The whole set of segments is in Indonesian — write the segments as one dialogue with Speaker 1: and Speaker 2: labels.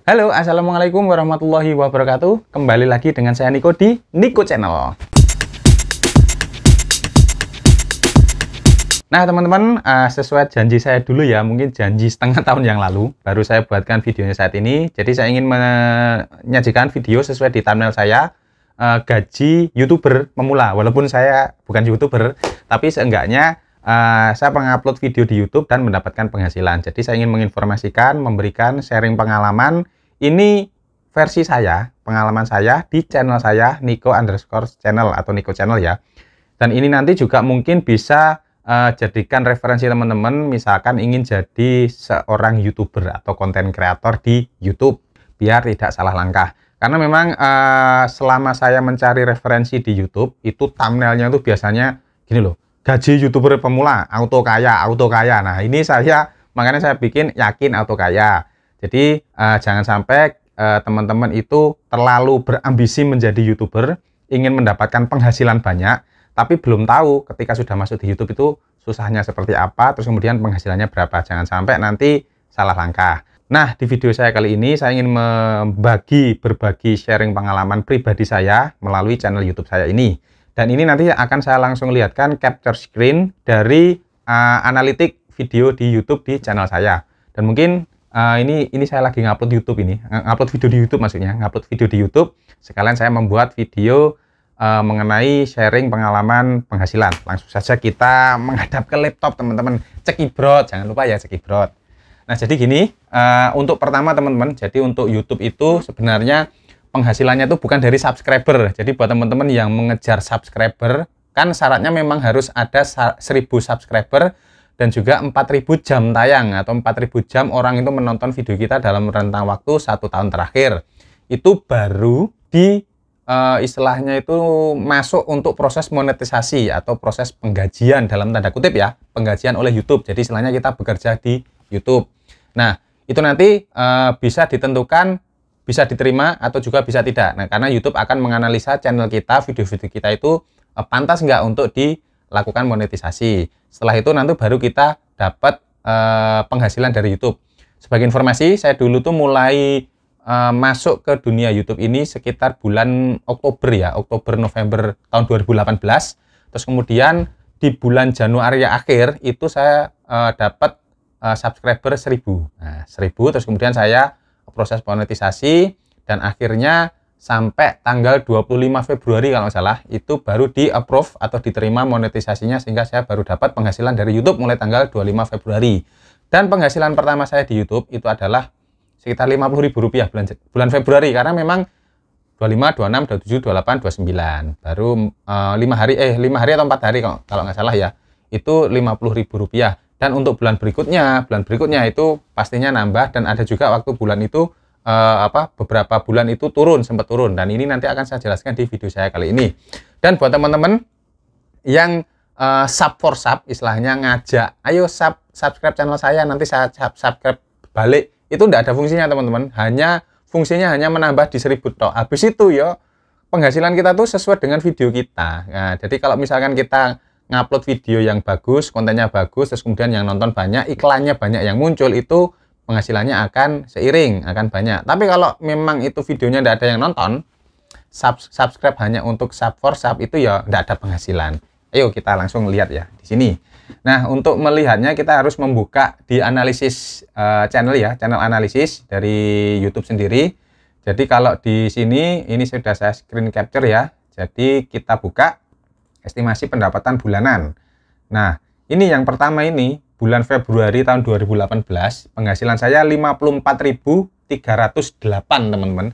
Speaker 1: Halo, assalamualaikum warahmatullahi wabarakatuh. Kembali lagi dengan saya Niko di Niko Channel. Nah teman-teman, sesuai janji saya dulu ya, mungkin janji setengah tahun yang lalu, baru saya buatkan videonya saat ini. Jadi saya ingin menyajikan video sesuai di thumbnail saya, gaji YouTuber pemula. Walaupun saya bukan YouTuber, tapi seenggaknya saya mengupload video di YouTube dan mendapatkan penghasilan. Jadi saya ingin menginformasikan, memberikan sharing pengalaman. Ini versi saya, pengalaman saya di channel saya, Niko_channel atau Niko Channel ya. Dan ini nanti juga mungkin bisa jadikan referensi teman-teman, misalkan ingin jadi seorang YouTuber atau konten kreator di YouTube, biar tidak salah langkah. Karena memang selama saya mencari referensi di YouTube, itu thumbnailnya itu biasanya gini loh, gaji YouTuber pemula, auto kaya, auto kaya. Nah ini makanya saya bikin yakin auto kaya. Jadi jangan sampai teman-teman itu terlalu berambisi menjadi YouTuber, ingin mendapatkan penghasilan banyak, tapi belum tahu ketika sudah masuk di YouTube itu susahnya seperti apa, terus kemudian penghasilannya berapa. Jangan sampai nanti salah langkah. Nah, di video saya kali ini saya ingin berbagi sharing pengalaman pribadi saya melalui channel YouTube saya ini. Dan ini nanti akan saya langsung lihatkan capture screen dari analitik video di YouTube di channel saya. Dan mungkin ini saya lagi ngupload YouTube ini, ngupload video di YouTube maksudnya, ngupload video di YouTube. Sekalian saya membuat video mengenai sharing pengalaman penghasilan. Langsung saja kita menghadap ke laptop teman-teman. Cekibrot, jangan lupa ya cekibrot. Nah jadi gini, untuk pertama teman-teman, jadi untuk YouTube itu sebenarnya penghasilannya itu bukan dari subscriber. Jadi buat teman-teman yang mengejar subscriber, kan syaratnya memang harus ada 1000 subscriber dan juga 4000 jam tayang atau 4000 jam orang itu menonton video kita dalam rentang waktu 1 tahun terakhir. Itu baru istilahnya itu masuk untuk proses monetisasi atau proses penggajian dalam tanda kutip ya, penggajian oleh YouTube. Jadi istilahnya kita bekerja di YouTube. Nah itu nanti bisa ditentukan, bisa diterima atau juga bisa tidak. Nah karena YouTube akan menganalisa channel kita, video-video kita itu pantas nggak untuk dilakukan monetisasi. Setelah itu nanti baru kita dapat penghasilan dari YouTube. Sebagai informasi, saya dulu tuh mulai masuk ke dunia YouTube ini sekitar bulan Oktober ya, Oktober-November tahun 2018. Terus kemudian di bulan Januari akhir itu saya dapat subscriber 1000. Nah, 1000 terus kemudian saya proses monetisasi dan akhirnya sampai tanggal 25 Februari kalau nggak salah itu baru di approve atau diterima monetisasinya, sehingga saya baru dapat penghasilan dari YouTube mulai tanggal 25 Februari. Dan penghasilan pertama saya di YouTube itu adalah sekitar Rp50.000 bulan Februari, karena memang 25, 26, 27, 28, 29 baru 5 hari atau 4 hari kalau nggak salah ya, itu Rp50.000. Dan untuk bulan berikutnya itu pastinya nambah, dan ada juga waktu bulan itu beberapa bulan itu sempat turun, dan ini nanti akan saya jelaskan di video saya kali ini. Dan buat teman-teman yang sub for sub, istilahnya ngajak, ayo subscribe channel saya, nanti saya subscribe balik, itu tidak ada fungsinya teman-teman, fungsinya hanya menambah di 1000 tok. Habis itu ya penghasilan kita tuh sesuai dengan video kita. Nah, jadi kalau misalkan kita ngupload video yang bagus, kontennya bagus, terus kemudian yang nonton banyak, iklannya banyak yang muncul, itu penghasilannya akan seiring, akan banyak. Tapi kalau memang itu videonya tidak ada yang nonton, subscribe hanya untuk sub for sub, itu ya tidak ada penghasilan. Ayo kita langsung lihat ya di sini. Nah untuk melihatnya kita harus membuka di analisis channel ya, channel analisis dari YouTube sendiri. Jadi kalau di sini ini sudah saya screen capture ya. Jadi kita buka estimasi pendapatan bulanan. Nah ini yang pertama ini bulan Februari tahun 2018 penghasilan saya 54.308 teman-teman.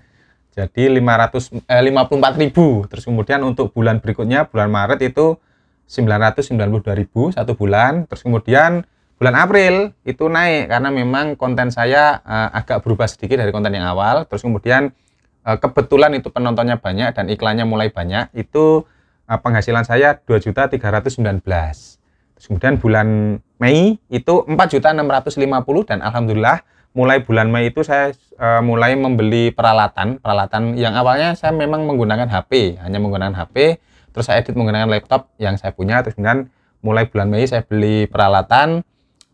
Speaker 1: Jadi 54.000. Terus kemudian untuk bulan berikutnya bulan Maret itu 992.000 satu bulan. Terus kemudian bulan April itu naik karena memang konten saya agak berubah sedikit dari konten yang awal. Terus kemudian kebetulan itu penontonnya banyak dan iklannya mulai banyak, itu penghasilan saya 2.319. Terus kemudian bulan Mei itu 4.650, dan alhamdulillah mulai bulan Mei itu saya mulai membeli peralatan yang awalnya saya memang menggunakan HP, hanya menggunakan HP, terus saya edit menggunakan laptop yang saya punya. Terus kemudian mulai bulan Mei saya beli peralatan,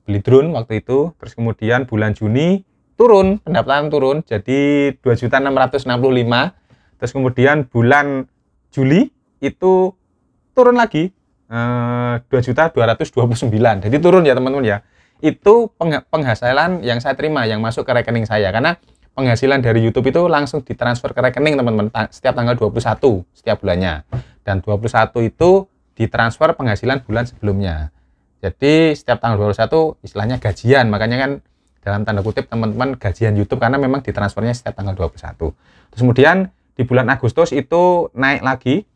Speaker 1: beli drone waktu itu. Terus kemudian bulan Juni turun, pendapatan turun jadi 2.665.000. Terus kemudian bulan Juli itu turun lagi 2.229.000. Jadi turun ya teman-teman ya. Itu penghasilan yang saya terima yang masuk ke rekening saya, karena penghasilan dari YouTube itu langsung ditransfer ke rekening teman-teman setiap tanggal 21 setiap bulannya. Dan 21 itu ditransfer penghasilan bulan sebelumnya. Jadi setiap tanggal 21 istilahnya gajian, makanya kan dalam tanda kutip teman-teman gajian YouTube karena memang ditransfernya setiap tanggal 21. Terus kemudian di bulan Agustus itu naik lagi.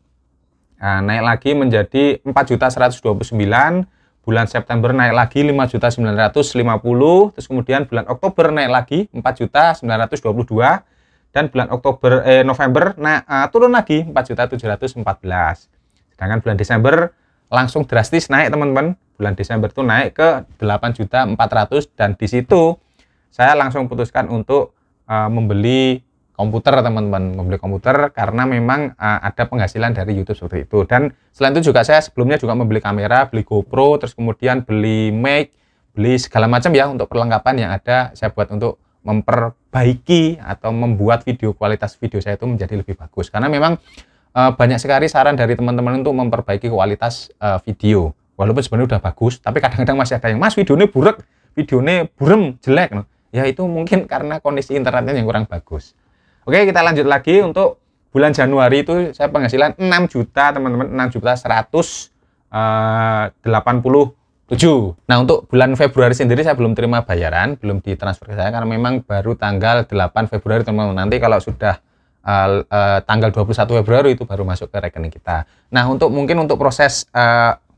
Speaker 1: Nah, naik lagi menjadi 4.129.000. Bulan September naik lagi 5.950.000. Terus kemudian bulan Oktober naik lagi 4.922.000. Dan bulan November turun lagi 4.714.000. Sedangkan bulan Desember langsung drastis naik teman-teman. Bulan Desember itu naik ke 8.400.000, dan di situ saya langsung putuskan untuk membeli komputer teman-teman, membeli komputer karena memang ada penghasilan dari YouTube seperti itu. Dan selain itu juga saya sebelumnya juga membeli kamera, beli GoPro, terus kemudian beli mic, beli segala macam ya untuk perlengkapan yang ada saya buat untuk memperbaiki atau membuat kualitas video saya itu menjadi lebih bagus. Karena memang banyak sekali saran dari teman-teman untuk memperbaiki kualitas video. Walaupun sebenarnya udah bagus, tapi kadang-kadang masih ada yang, "Mas, videonya burek, videonya burem, jelek." Ya itu mungkin karena kondisi internetnya yang kurang bagus. Oke, kita lanjut lagi. Untuk bulan Januari itu saya penghasilan 6 juta teman-teman, 6.187. Nah, untuk bulan Februari sendiri saya belum terima bayaran, belum ditransfer ke saya karena memang baru tanggal 8 Februari teman-teman. Nanti kalau sudah tanggal 21 Februari itu baru masuk ke rekening kita. Nah, mungkin untuk proses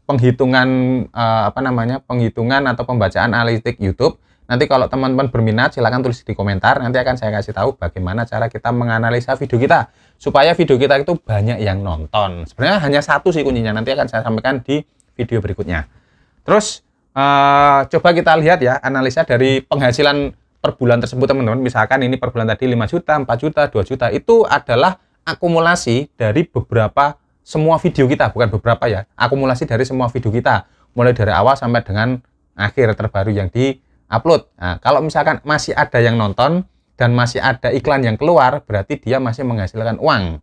Speaker 1: penghitungan penghitungan atau pembacaan analitik YouTube, nanti kalau teman-teman berminat silahkan tulis di komentar, nanti akan saya kasih tahu bagaimana cara kita menganalisa video kita supaya video kita itu banyak yang nonton. Sebenarnya hanya satu sih kuncinya, nanti akan saya sampaikan di video berikutnya. Terus coba kita lihat ya analisa dari penghasilan per bulan tersebut teman-teman. Misalkan ini per bulan tadi 5 juta, 4 juta, 2 juta, itu adalah akumulasi dari semua video kita, bukan beberapa ya, akumulasi dari semua video kita, mulai dari awal sampai dengan akhir terbaru yang di-upload. Nah, kalau misalkan masih ada yang nonton dan masih ada iklan yang keluar, berarti dia masih menghasilkan uang.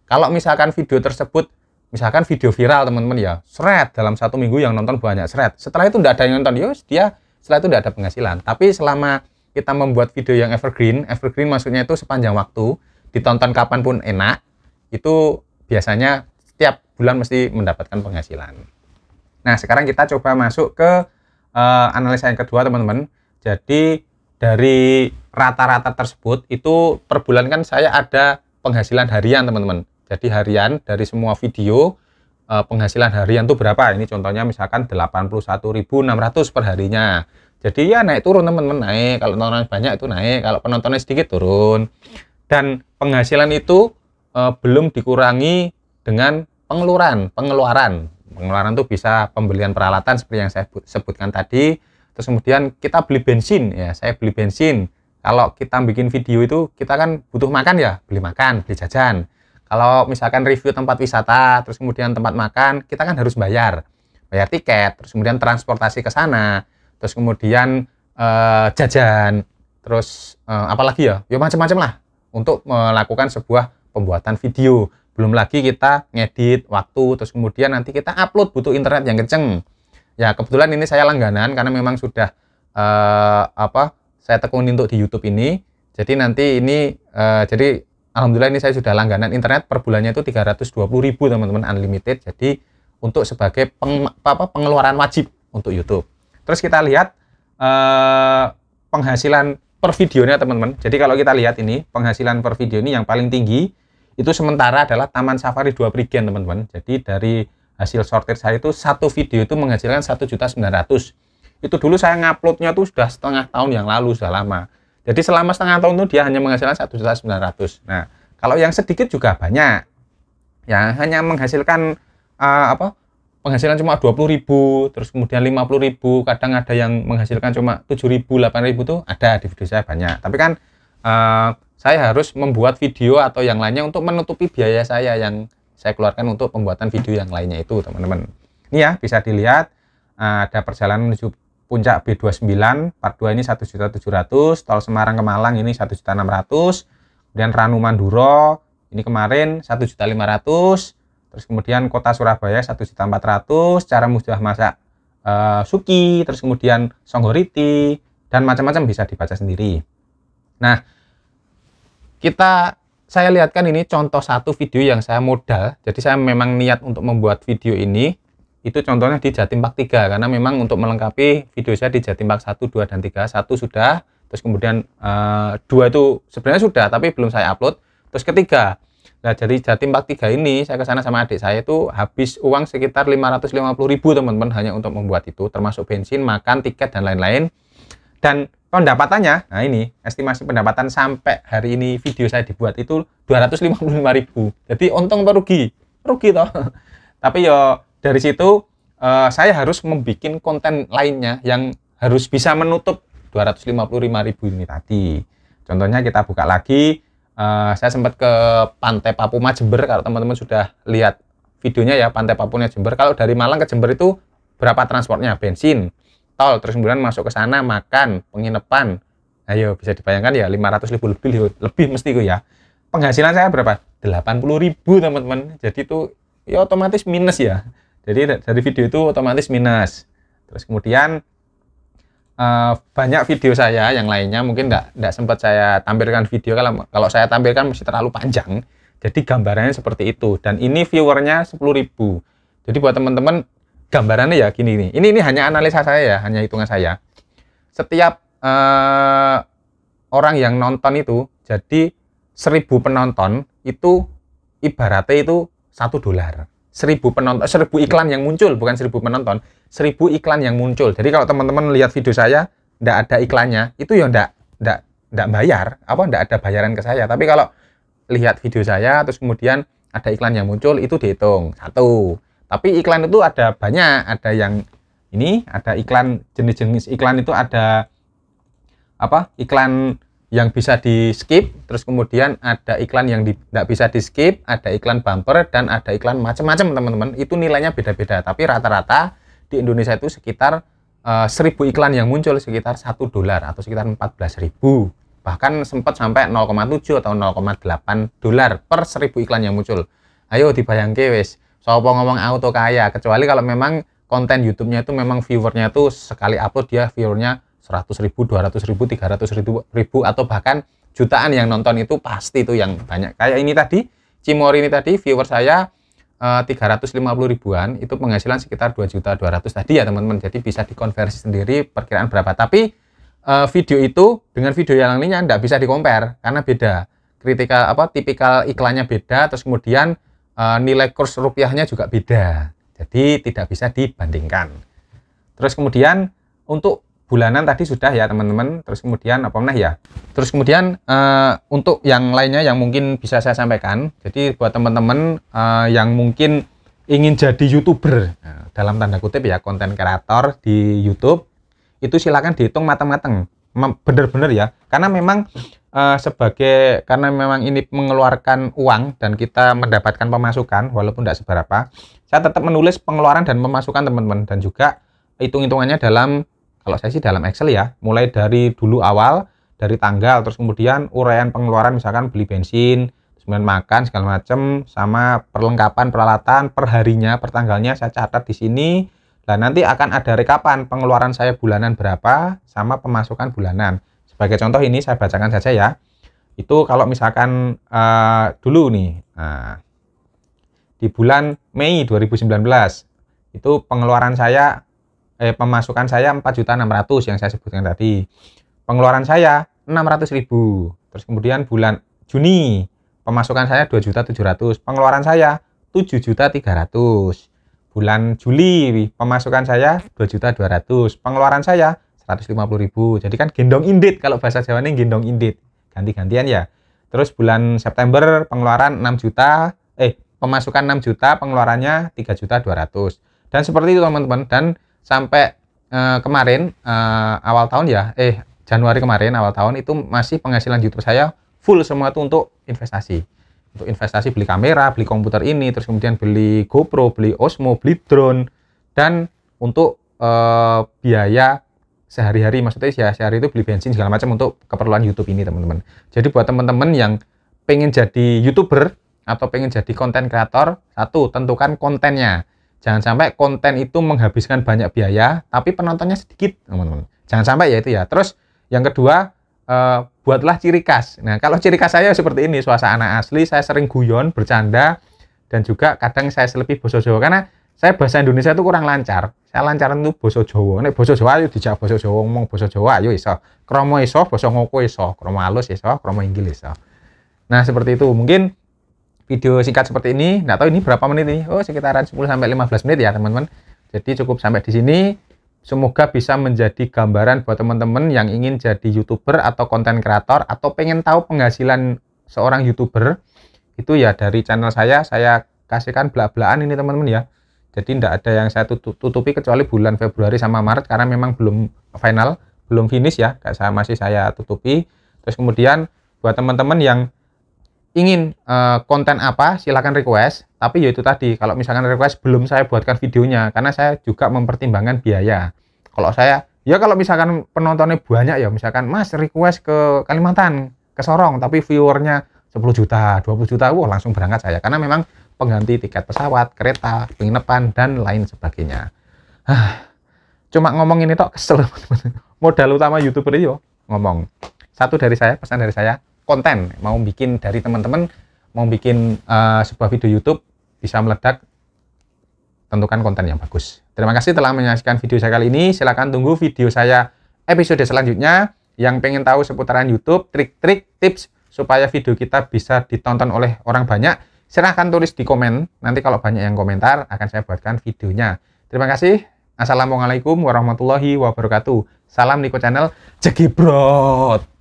Speaker 1: Kalau misalkan video tersebut, misalkan video viral teman-teman ya, dalam 1 minggu yang nonton banyak, setelah itu tidak ada yang nonton, dia setelah itu tidak ada penghasilan. Tapi selama kita membuat video yang evergreen maksudnya itu sepanjang waktu, ditonton kapanpun enak, itu biasanya setiap bulan mesti mendapatkan penghasilan. Nah, sekarang kita coba masuk ke analisa yang kedua teman-teman. Jadi dari rata-rata tersebut itu per bulan kan saya ada penghasilan harian teman-teman. Jadi harian dari semua video penghasilan harian itu berapa? Ini contohnya misalkan 81.600 per harinya. Jadi ya naik turun teman-teman, naik. Kalau penontonnya banyak itu naik, kalau penontonnya sedikit turun. Dan penghasilan itu belum dikurangi dengan pengeluaran itu bisa pembelian peralatan seperti yang saya sebutkan tadi. Terus kemudian kita beli bensin ya, saya beli bensin. Kalau kita bikin video itu kita kan butuh makan ya, beli makan, beli jajan. Kalau misalkan review tempat wisata, terus kemudian tempat makan, kita kan harus bayar tiket, terus kemudian transportasi ke sana, terus kemudian jajan, terus apalagi ya macam-macam lah untuk melakukan sebuah pembuatan video. Belum lagi kita ngedit waktu, terus kemudian nanti kita upload butuh internet yang kenceng. Ya kebetulan ini saya langganan karena memang sudah saya tekuni untuk di YouTube ini. Jadi nanti ini jadi alhamdulillah ini saya sudah langganan internet per bulannya itu 320.000 teman-teman, unlimited. Jadi untuk sebagai pengeluaran wajib untuk YouTube. Terus kita lihat penghasilan per videonya teman-teman. Jadi kalau kita lihat ini penghasilan per video ini yang paling tinggi itu sementara adalah Taman Safari 2 Prigen teman-teman. Jadi dari hasil sortir saya itu satu video itu menghasilkan 1.900.000. Itu dulu saya nguploadnya tuh sudah setengah tahun yang lalu, sudah lama. Jadi selama setengah tahun itu dia hanya menghasilkan 1.900.000. Nah, kalau yang sedikit juga banyak. Ya hanya menghasilkan penghasilan cuma 20.000, terus kemudian 50.000, kadang ada yang menghasilkan cuma 7.000, 8.000 tuh ada di video saya banyak. Tapi kan saya harus membuat video atau yang lainnya untuk menutupi biaya saya yang saya keluarkan untuk pembuatan video yang lainnya itu teman-teman. Ini ya bisa dilihat ada perjalanan menuju Puncak B29 part 2 ini 1.700.000, tol Semarang ke Malang ini 1.600.000, kemudian Ranu Manduro ini kemarin 1.500.000, terus kemudian Kota Surabaya 1.400.000, cara mudah masak Suki, terus kemudian Songgoriti, dan macam-macam bisa dibaca sendiri. Nah, saya lihatkan ini contoh satu video yang saya modal. Jadi saya memang niat untuk membuat video ini. Itu contohnya di Jatim Park 3, karena memang untuk melengkapi video saya di Jatim Park 1, 2, dan 3. 1 sudah, terus kemudian 2 itu sebenarnya sudah, tapi belum saya upload. Terus ketiga, nah jadi Jatim Park 3 ini saya ke sana sama adik saya itu habis uang sekitar 550.000 teman-teman hanya untuk membuat itu, termasuk bensin, makan, tiket, dan lain-lain. Dan pendapatannya, nah ini estimasi pendapatan sampai hari ini video saya dibuat itu 255.000. Jadi untung atau rugi? Rugi toh. Tapi ya dari situ saya harus membuat konten lainnya yang harus bisa menutup 255.000 ini tadi. Contohnya kita buka lagi, saya sempat ke Pantai Papuma Jember. Kalau teman-teman sudah lihat videonya ya, Pantai Papuma Jember. Kalau dari Malang ke Jember itu berapa transportnya? Bensin, tol, terus kemudian masuk ke sana, makan, penginapan. Ayo bisa dibayangkan ya, 500.000 lebih mesti itu ya. Penghasilan saya berapa? 80.000 teman-teman. Jadi itu ya otomatis minus ya. Jadi dari video itu otomatis minus. Terus kemudian banyak video saya yang lainnya mungkin nggak sempat saya tampilkan video. Kalau saya tampilkan mesti terlalu panjang. Jadi gambarannya seperti itu. Dan ini viewernya 10.000. Jadi buat teman-teman gambarannya ya gini nih. Ini hanya analisa saya ya, hanya hitungan saya. Setiap orang yang nonton itu, jadi 1.000 penonton itu ibaratnya itu $1. 1.000 penonton, 1.000 iklan yang muncul, bukan 1.000 penonton, 1.000 iklan yang muncul. Jadi kalau teman-teman lihat video saya, nggak ada iklannya, itu ya nggak bayar, nggak ada bayaran ke saya. Tapi kalau lihat video saya, terus kemudian ada iklan yang muncul, itu dihitung 1. Tapi iklan itu ada banyak, ada yang ini, ada iklan, jenis-jenis iklan itu ada iklan yang bisa di skip, terus kemudian ada iklan yang tidak bisa di skip, ada iklan bumper, dan ada iklan macam-macam teman-teman. Itu nilainya beda-beda, tapi rata-rata di Indonesia itu sekitar 1.000 iklan yang muncul sekitar $1 atau sekitar 14.000. Bahkan sempat sampai 0,7 atau 0,8 dolar per 1.000 iklan yang muncul. Ayo dibayangke wis, sopo ngomong auto kaya, kecuali kalau memang konten YouTube-nya itu memang viewernya itu sekali upload dia viewernya 100.000, 200.000, 300.000, atau bahkan jutaan yang nonton, itu pasti itu yang banyak. Kayak ini tadi, Cimory ini tadi, viewer saya 350.000-an, itu penghasilan sekitar 2.200.000 tadi ya teman-teman. Jadi bisa dikonversi sendiri perkiraan berapa. Tapi video itu dengan video yang lainnya nggak bisa di-compare, karena beda. Tipikal iklannya beda, terus kemudian nilai kurs rupiahnya juga beda. Jadi tidak bisa dibandingkan. Terus kemudian untuk bulanan tadi sudah ya teman-teman. Terus kemudian apa namanya ya? Terus kemudian untuk yang lainnya yang mungkin bisa saya sampaikan. Jadi buat teman-teman yang mungkin ingin jadi YouTuber, dalam tanda kutip ya, konten kreator di YouTube, itu silakan dihitung matang-matang, bener-bener ya. Karena memang karena memang ini mengeluarkan uang dan kita mendapatkan pemasukan walaupun tidak seberapa. Saya tetap menulis pengeluaran dan pemasukan teman-teman, dan juga hitung-hitungannya kalau saya sih dalam Excel ya, mulai dari dulu awal, dari tanggal, terus kemudian uraian pengeluaran, misalkan beli bensin, kemudian makan, segala macam, sama perlengkapan peralatan, per harinya, per tanggalnya, saya catat di sini. Nah, nanti akan ada rekapan pengeluaran saya bulanan berapa, sama pemasukan bulanan. Sebagai contoh ini saya bacakan saja ya. Itu kalau misalkan dulu nih, di bulan Mei 2019, itu pengeluaran saya, pemasukan saya 4.600.000 yang saya sebutkan tadi. Pengeluaran saya 600.000. Terus kemudian bulan Juni pemasukan saya 2.700.000. Pengeluaran saya 7.300.000. Bulan Juli pemasukan saya 2.200.000. Pengeluaran saya 150.000. Jadi kan gendong indit, kalau bahasa Jawanya gendong indit. Ganti-gantian ya. Terus bulan September pengeluaran 6 juta, pemasukan 6 juta, pengeluarannya 3.200.000. Dan seperti itu teman-teman. Dan sampai kemarin awal tahun ya, Januari kemarin awal tahun itu masih penghasilan YouTube saya full semua itu untuk investasi. Untuk investasi beli kamera, beli komputer ini, terus kemudian beli GoPro, beli Osmo, beli drone, dan untuk biaya sehari-hari, maksudnya ya sehari itu beli bensin segala macam untuk keperluan YouTube ini teman-teman. Jadi buat teman-teman yang pengen jadi YouTuber atau pengen jadi konten kreator, satu, tentukan kontennya. Jangan sampai konten itu menghabiskan banyak biaya tapi penontonnya sedikit teman-teman. Jangan sampai ya itu ya. Terus yang kedua, buatlah ciri khas. Nah, kalau ciri khas saya seperti ini, suasana asli, saya sering guyon, bercanda, dan juga kadang saya selebih basa Jawa karena saya bahasa Indonesia itu kurang lancar. Saya lancaran itu basa Jawa. Nek basa Jawa ayo dijak basa Jawa, ngomong basa Jawa ayo iso. Kromo iso, basa ngoko iso, kromo halus iso, kromo inggil iso. Nah, seperti itu. Mungkin video singkat seperti ini, nggak tahu ini berapa menit ini. Oh, sekitaran 10 sampai 15 menit ya, teman-teman. Jadi cukup sampai di sini. Semoga bisa menjadi gambaran buat teman-teman yang ingin jadi YouTuber atau konten kreator atau pengen tahu penghasilan seorang YouTuber. Itu ya dari channel saya kasihkan belak-belakan ini teman-teman ya. Jadi tidak ada yang saya tutupi kecuali bulan Februari sama Maret karena memang belum final, belum finish ya. Masih saya tutupi. Terus kemudian buat teman-teman yang ingin konten apa silahkan request, tapi ya itu tadi, kalau misalkan request belum saya buatkan videonya karena saya juga mempertimbangkan biaya. Kalau saya ya kalau misalkan penontonnya banyak ya, misalkan Mas request ke Kalimantan, ke Sorong, tapi viewernya 10 juta 20 juta, wah langsung berangkat saya karena memang pengganti tiket pesawat, kereta, penginapan, dan lain sebagainya. Cuma ngomong ini tok kesel. Modal utama YouTuber itu ngomong. Satu dari saya, pesan dari saya, konten. Mau bikin dari teman-teman, mau bikin sebuah video YouTube bisa meledak, tentukan konten yang bagus. Terima kasih telah menyaksikan video saya kali ini. Silahkan tunggu video saya episode selanjutnya. Yang pengen tahu seputaran YouTube, trik-trik, tips supaya video kita bisa ditonton oleh orang banyak, silahkan tulis di komen. Nanti kalau banyak yang komentar, akan saya buatkan videonya. Terima kasih. Assalamualaikum warahmatullahi wabarakatuh. Salam Niko Channel. Jegibrot.